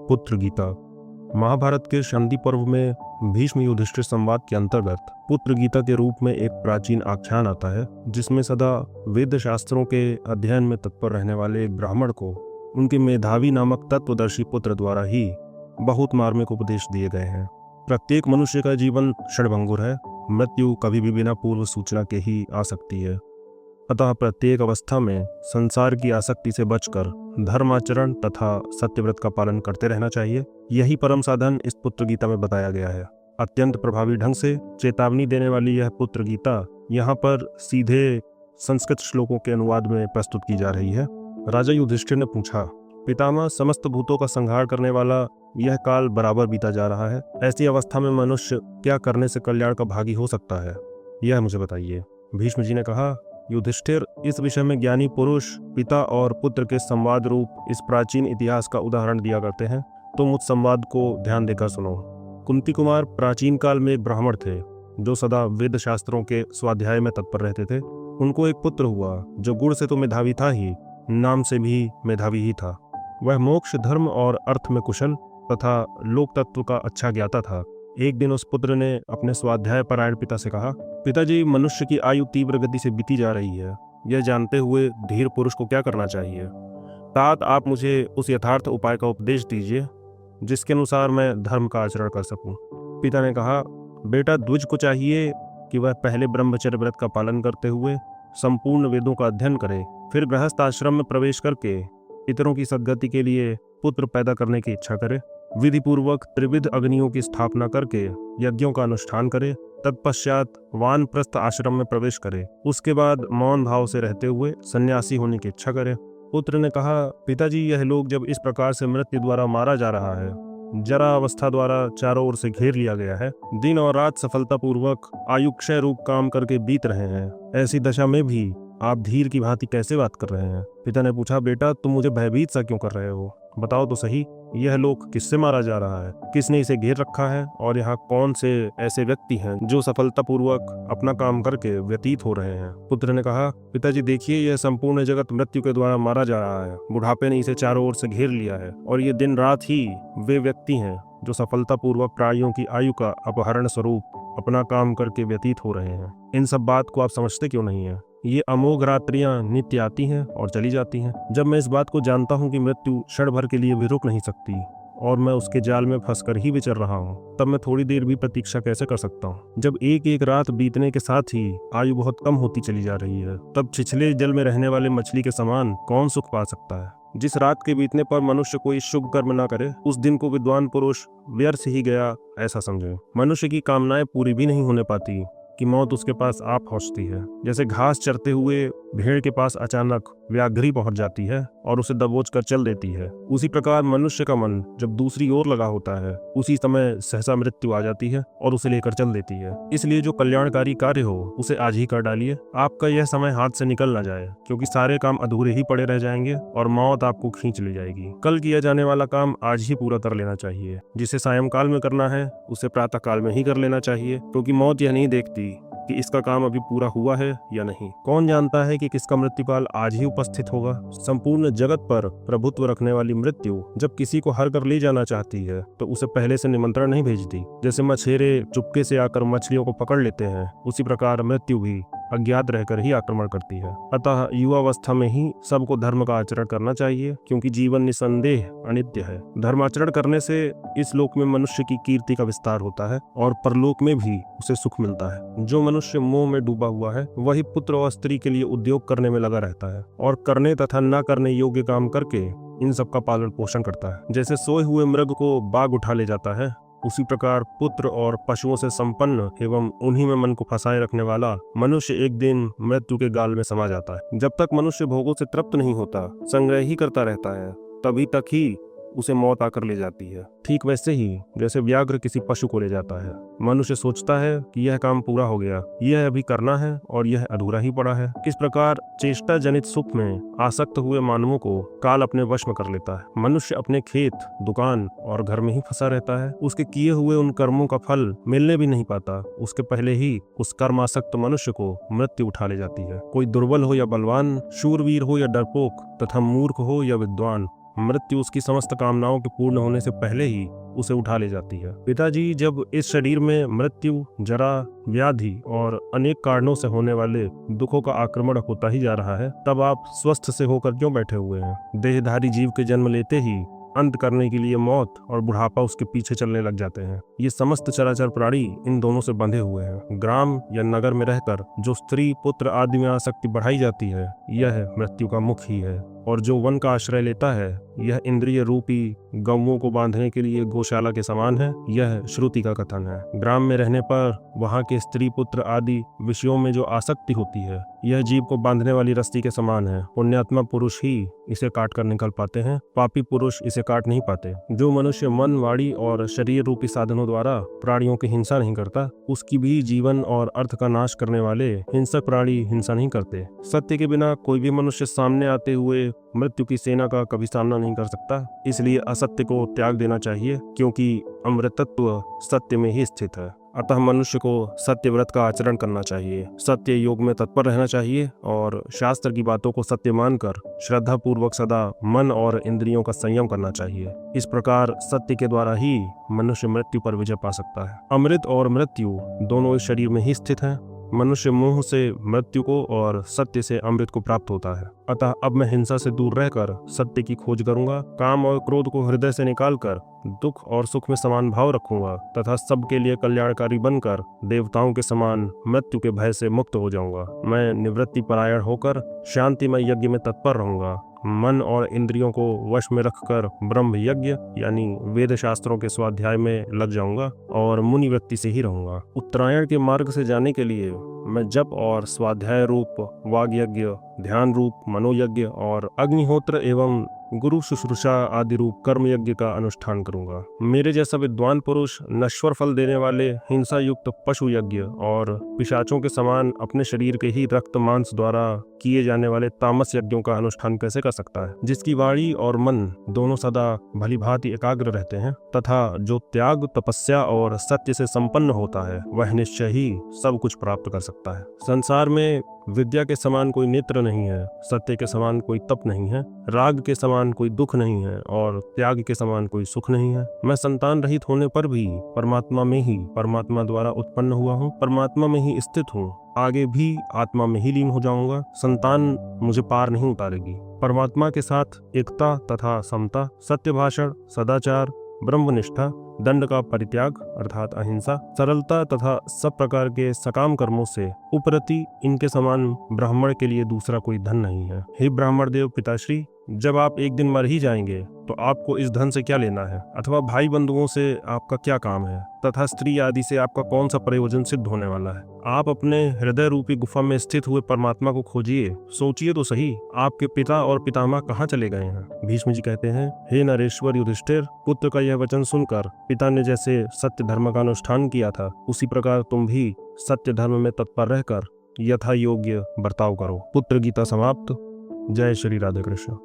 पुत्र गीता। महाभारत के शांति पर्व में भीष्म युधिष्ठिर संवाद के अंतर्गत पुत्र गीता के रूप में एक प्राचीन आख्यान आता है, जिसमें सदा वेद शास्त्रों के अध्ययन में तत्पर रहने वाले एक ब्राह्मण को उनके मेधावी नामक तत्वदर्शी पुत्र द्वारा ही बहुत मार्मिक उपदेश दिए गए हैं। प्रत्येक मनुष्य का जीवन क्षणभंगुर है। मृत्यु कभी भी बिना पूर्व सूचना के ही आ सकती है। अतः प्रत्येक अवस्था में संसार की आसक्ति से बचकर धर्माचरण तथा सत्यव्रत का पालन करते रहना चाहिए। यही परम साधन इस पुत्र गीता में बताया गया है। अत्यंत प्रभावी ढंग से चेतावनी देने वाली यह पुत्र गीता यहाँ पर सीधे संस्कृत श्लोकों के अनुवाद में प्रस्तुत की जा रही है। राजा युधिष्ठिर ने पूछा, पितामह, समस्त भूतों का संहार करने वाला यह काल बराबर बीता जा रहा है। ऐसी अवस्था में मनुष्य क्या करने से कल्याण का भागी हो सकता है, यह मुझे बताइए। भीष्म जी ने कहा, युधिष्ठिर, इस विषय में ज्ञानी पुरुष पिता और पुत्र के संवाद रूप इस प्राचीन इतिहास का उदाहरण दिया करते हैं। तुम उस संवाद को ध्यान देकर सुनो। कुंती कुमार प्राचीन काल में एक ब्राह्मण थे जो सदा वेद शास्त्रों के स्वाध्याय में तत्पर रहते थे। उनको एक पुत्र हुआ जो गुण से तो मेधावी था ही, नाम से भी मेधावी ही था। वह मोक्ष, धर्म और अर्थ में कुशल तथा लोक तत्व का अच्छा ज्ञाता था। एक दिन उस पुत्र ने अपने स्वाध्याय परायण पिता से कहा, पिताजी, मनुष्य की आयु तीव्र गति से बीती जा रही है। यह जानते हुए धीर पुरुष को क्या करना चाहिए? तात, आप मुझे उस यथार्थ उपाय का उपदेश दीजिए जिसके अनुसार मैं धर्म का आचरण कर सकूं। पिता ने कहा, बेटा, द्विज को चाहिए कि वह पहले ब्रह्मचर्य व्रत का पालन करते हुए संपूर्ण वेदों का अध्ययन करे, फिर गृहस्थ आश्रम में प्रवेश करके इतरों की सद्गति के लिए पुत्र पैदा करने की इच्छा करे, विधि पूर्वक त्रिविध अग्नियों की स्थापना करके यज्ञों का अनुष्ठान करे, तत्पश्चात वानप्रस्थ आश्रम में प्रवेश करे, उसके बाद मौन भाव से रहते हुए सन्यासी होने की इच्छा करे। पुत्र ने कहा, पिताजी, यह लोग जब इस प्रकार से मृत्यु द्वारा मारा जा रहा है, जरा अवस्था द्वारा चारों ओर से घेर लिया गया है, दिन और रात सफलतापूर्वक आयुक्षय रूप काम करके बीत रहे हैं, ऐसी दशा में भी आप धीर की भांति कैसे बात कर रहे हैं? पिता ने पूछा, बेटा, तुम मुझे भयभीत सा क्यों कर रहे हो? बताओ तो सही, यह लोक किससे मारा जा रहा है? किसने इसे घेर रखा है? और यहाँ कौन से ऐसे व्यक्ति हैं जो सफलतापूर्वक अपना काम करके व्यतीत हो रहे हैं? पुत्र ने कहा, पिताजी, देखिए, यह संपूर्ण जगत मृत्यु के द्वारा मारा जा रहा है। बुढ़ापे ने इसे चारों ओर से घेर लिया है और ये दिन रात ही वे व्यक्ति हैं जो सफलतापूर्वक प्राणियों की आयु का अपहरण स्वरूप अपना काम करके व्यतीत हो रहे हैं। इन सब बात को आप समझते क्यों नहीं है? ये अमोघ रात्रियां नित्य आती हैं और चली जाती हैं। जब मैं इस बात को जानता हूँ कि मृत्यु क्षण भर के लिए भी रुक नहीं सकती और मैं उसके जाल में फंसकर ही विचर रहा हूँ, तब मैं थोड़ी देर भी प्रतीक्षा कैसे कर सकता हूँ? जब एक एक रात बीतने के साथ ही आयु बहुत कम होती चली जा रही है, तब छिछले जल में रहने वाले मछली के समान कौन सुख पा सकता है? जिस रात के बीतने पर मनुष्य कोई शुभ कर्म ना करे, उस दिन को विद्वान पुरुष व्यर्थ ही गया ऐसा समझे। मनुष्य की कामनाएं पूरी भी नहीं होने पाती कि मौत उसके पास आ पहुंचती है। जैसे घास चरते हुए भेड़ के पास अचानक व्याघ्री पहुंच जाती है और उसे दबोच कर चल देती है, उसी प्रकार मनुष्य का मन जब दूसरी ओर लगा होता है, उसी समय सहसा मृत्यु आ जाती है और उसे लेकर चल देती है। इसलिए जो कल्याणकारी कार्य हो उसे आज ही कर डालिए। आपका यह समय हाथ से निकल ना जाए, क्योंकि सारे काम अधूरे ही पड़े रह जाएंगे और मौत आपको खींच ले जाएगी। कल किया जाने वाला काम आज ही पूरा कर लेना चाहिए। जिसे सायंकाल में करना है उसे प्रातः काल में ही कर लेना चाहिए, क्योंकि मौत यह नहीं देखती कि इसका काम अभी पूरा हुआ है या नहीं। कौन जानता है कि किसका मृत्युकाल आज ही उपस्थित होगा? संपूर्ण जगत पर प्रभुत्व रखने वाली मृत्यु जब किसी को हर कर ले जाना चाहती है तो उसे पहले से निमंत्रण नहीं भेजती। जैसे मछेरे चुपके से आकर मछलियों को पकड़ लेते हैं, उसी प्रकार मृत्यु भी अज्ञात रहकर ही आक्रमण करती है। अतः युवावस्था में ही सबको धर्म का आचरण करना चाहिए, क्योंकि जीवन निसंदेह अनित्य है। धर्माचरण करने से इस लोक में मनुष्य की कीर्ति का विस्तार होता है और परलोक में भी उसे सुख मिलता है। जो मनुष्य मोह में डूबा हुआ है वही पुत्र और स्त्री के लिए उद्योग करने में लगा रहता है और करने तथा न करने योग्य काम करके इन सब का पालन पोषण करता है। जैसे सोए हुए मृग को बाघ उठा ले जाता है, उसी प्रकार पुत्र और पशुओं से संपन्न एवं उन्हीं में मन को फंसाए रखने वाला मनुष्य एक दिन मृत्यु के गाल में समा जाता है। जब तक मनुष्य भोगों से तृप्त नहीं होता, संग्रह ही करता रहता है, तभी तक ही उसे मौत आकर ले जाती है। ठीक वैसे ही जैसे व्याघ्र किसी पशु को ले जाता है, मनुष्य सोचता है कि यह काम पूरा हो गया, यह अभी करना है और यह अधूरा ही पड़ा है। इस प्रकार चेष्टा जनित सुख में आसक्त हुए मानवों को काल अपने वश में कर लेता है। मनुष्य अपने खेत, दुकान और घर में ही फंसा रहता है। उसके किए हुए उन कर्मों का फल मिलने भी नहीं पाता, उसके पहले ही उस कर्मासक्त मनुष्य को मृत्यु उठा ले जाती है। कोई दुर्बल हो या बलवान, शूरवीर हो या डरपोक तथा मूर्ख हो या विद्वान, मृत्यु उसकी समस्त कामनाओं के पूर्ण होने से पहले ही उसे उठा ले जाती है। पिताजी, जब इस शरीर में मृत्यु, जरा, व्याधि और अनेक कारणों से होने वाले दुखों का आक्रमण होता ही जा रहा है, तब आप स्वस्थ से होकर क्यों बैठे हुए हैं? देहधारी जीव के जन्म लेते ही अंत करने के लिए मौत और बुढ़ापा उसके पीछे चलने लग जाते हैं। ये समस्त चराचर प्राणी इन दोनों से बंधे हुए हैं। ग्राम या नगर में रहकर जो स्त्री, पुत्र आदि में आसक्ति बढ़ाई जाती है, यह मृत्यु का मुख ही है। और जो वन का आश्रय लेता है, यह इंद्रिय रूपी गौओं को बांधने के लिए गौशाला के समान है। यह श्रुति का कथन है। ग्राम में रहने पर वहाँ के स्त्री, पुत्र आदि विषयों में जो आसक्ति होती है, यह जीव को बांधने वाली रस्सी के समान है। पुण्यात्मा पुरुष ही इसे काट कर निकल पाते हैं, पापी पुरुष इसे काट नहीं पाते। जो मनुष्य मन, वाणी और शरीर रूपी साधनों द्वारा प्राणियों की हिंसा नहीं करता, उसकी भी जीवन और अर्थ का नाश करने वाले हिंसक प्राणी हिंसा नहीं करते। सत्य के बिना कोई भी मनुष्य सामने आते हुए मृत्यु की सेना का कभी सामना नहीं कर सकता। इसलिए असत्य को त्याग देना चाहिए, क्योंकि अमृतत्व सत्य में ही स्थित है। अतः मनुष्य को सत्य व्रत का आचरण करना चाहिए, सत्य योग में तत्पर रहना चाहिए और शास्त्र की बातों को सत्य मानकर श्रद्धा पूर्वक सदा मन और इंद्रियों का संयम करना चाहिए। इस प्रकार सत्य के द्वारा ही मनुष्य मृत्यु पर विजय पा सकता है। अमृत और मृत्यु दोनों इस शरीर में ही स्थित हैं। मनुष्य मोह से मृत्यु को और सत्य से अमृत को प्राप्त होता है। अतः अब मैं हिंसा से दूर रहकर सत्य की खोज करूंगा, काम और क्रोध को हृदय से निकालकर दुख और सुख में समान भाव रखूंगा तथा सबके लिए कल्याणकारी बनकर देवताओं के समान मृत्यु के भय से मुक्त हो जाऊंगा। मैं निवृत्ति परायण होकर शांतिमय यज्ञ में तत्पर रहूंगा। मन और इंद्रियों को वश में रखकर ब्रह्म यज्ञ यानी वेद शास्त्रों के स्वाध्याय में लग जाऊंगा और मुनि वृत्ति से ही रहूंगा। उत्तरायण के मार्ग से जाने के लिए मैं जप और स्वाध्याय रूप वाग यज्ञ, ध्यान रूप मनोयज्ञ और अग्निहोत्र एवं गुरु शुश्रूषा आदि रूप कर्म यज्ञ का अनुष्ठान करूंगा। मेरे जैसा विद्वान पुरुष नश्वर फल देने वाले हिंसा युक्त पशु यज्ञ और पिशाचों के समान अपने शरीर के ही रक्त मांस द्वारा किए जाने वाले तामस यज्ञों का अनुष्ठान कैसे कर सकता है? जिसकी वाणी और मन दोनों सदा भली भांति एकाग्र रहते हैं तथा जो त्याग, तपस्या और सत्य से संपन्न होता है, वह निश्चय ही सब कुछ प्राप्त कर सकता है। संसार में विद्या के समान कोई नेत्र नहीं है, सत्य के समान कोई तप नहीं है, राग के समान कोई दुख नहीं है और त्याग के समान कोई सुख नहीं है। मैं संतान रहित होने पर भी परमात्मा में ही, परमात्मा द्वारा उत्पन्न हुआ हूँ, परमात्मा में ही स्थित हूँ, आगे भी आत्मा में ही लीन हो जाऊंगा। संतान मुझे पार नहीं उतारेगी। परमात्मा के साथ एकता तथा समता, सत्य भाषण, सदाचार, ब्रह्मनिष्ठा, दंड का परित्याग अर्थात अहिंसा, सरलता तथा सब प्रकार के सकाम कर्मों से उपरति, इनके समान ब्राह्मण के लिए दूसरा कोई धन नहीं है। हे ब्राह्मण देव पिताश्री, जब आप एक दिन मर ही जाएंगे तो आपको इस धन से क्या लेना है, अथवा भाई बंधुओं से आपका क्या काम है, तथा स्त्री आदि से आपका कौन सा प्रयोजन सिद्ध होने वाला है। आप अपने हृदय रूपी गुफा में स्थित हुए परमात्मा को खोजिए, सोचिए तो सही, आपके पिता और पितामह कहाँ चले गए हैं। भीष्म जी कहते हैं, हे नरेश्वर युधिष्ठिर, पुत्र का यह वचन सुनकर पिता ने जैसे सत्य धर्म का अनुष्ठान किया था, उसी प्रकार तुम भी सत्य धर्म में तत्पर रहकर यथा योग्य बर्ताव करो। पुत्र गीता समाप्त। जय श्री राधे कृष्ण।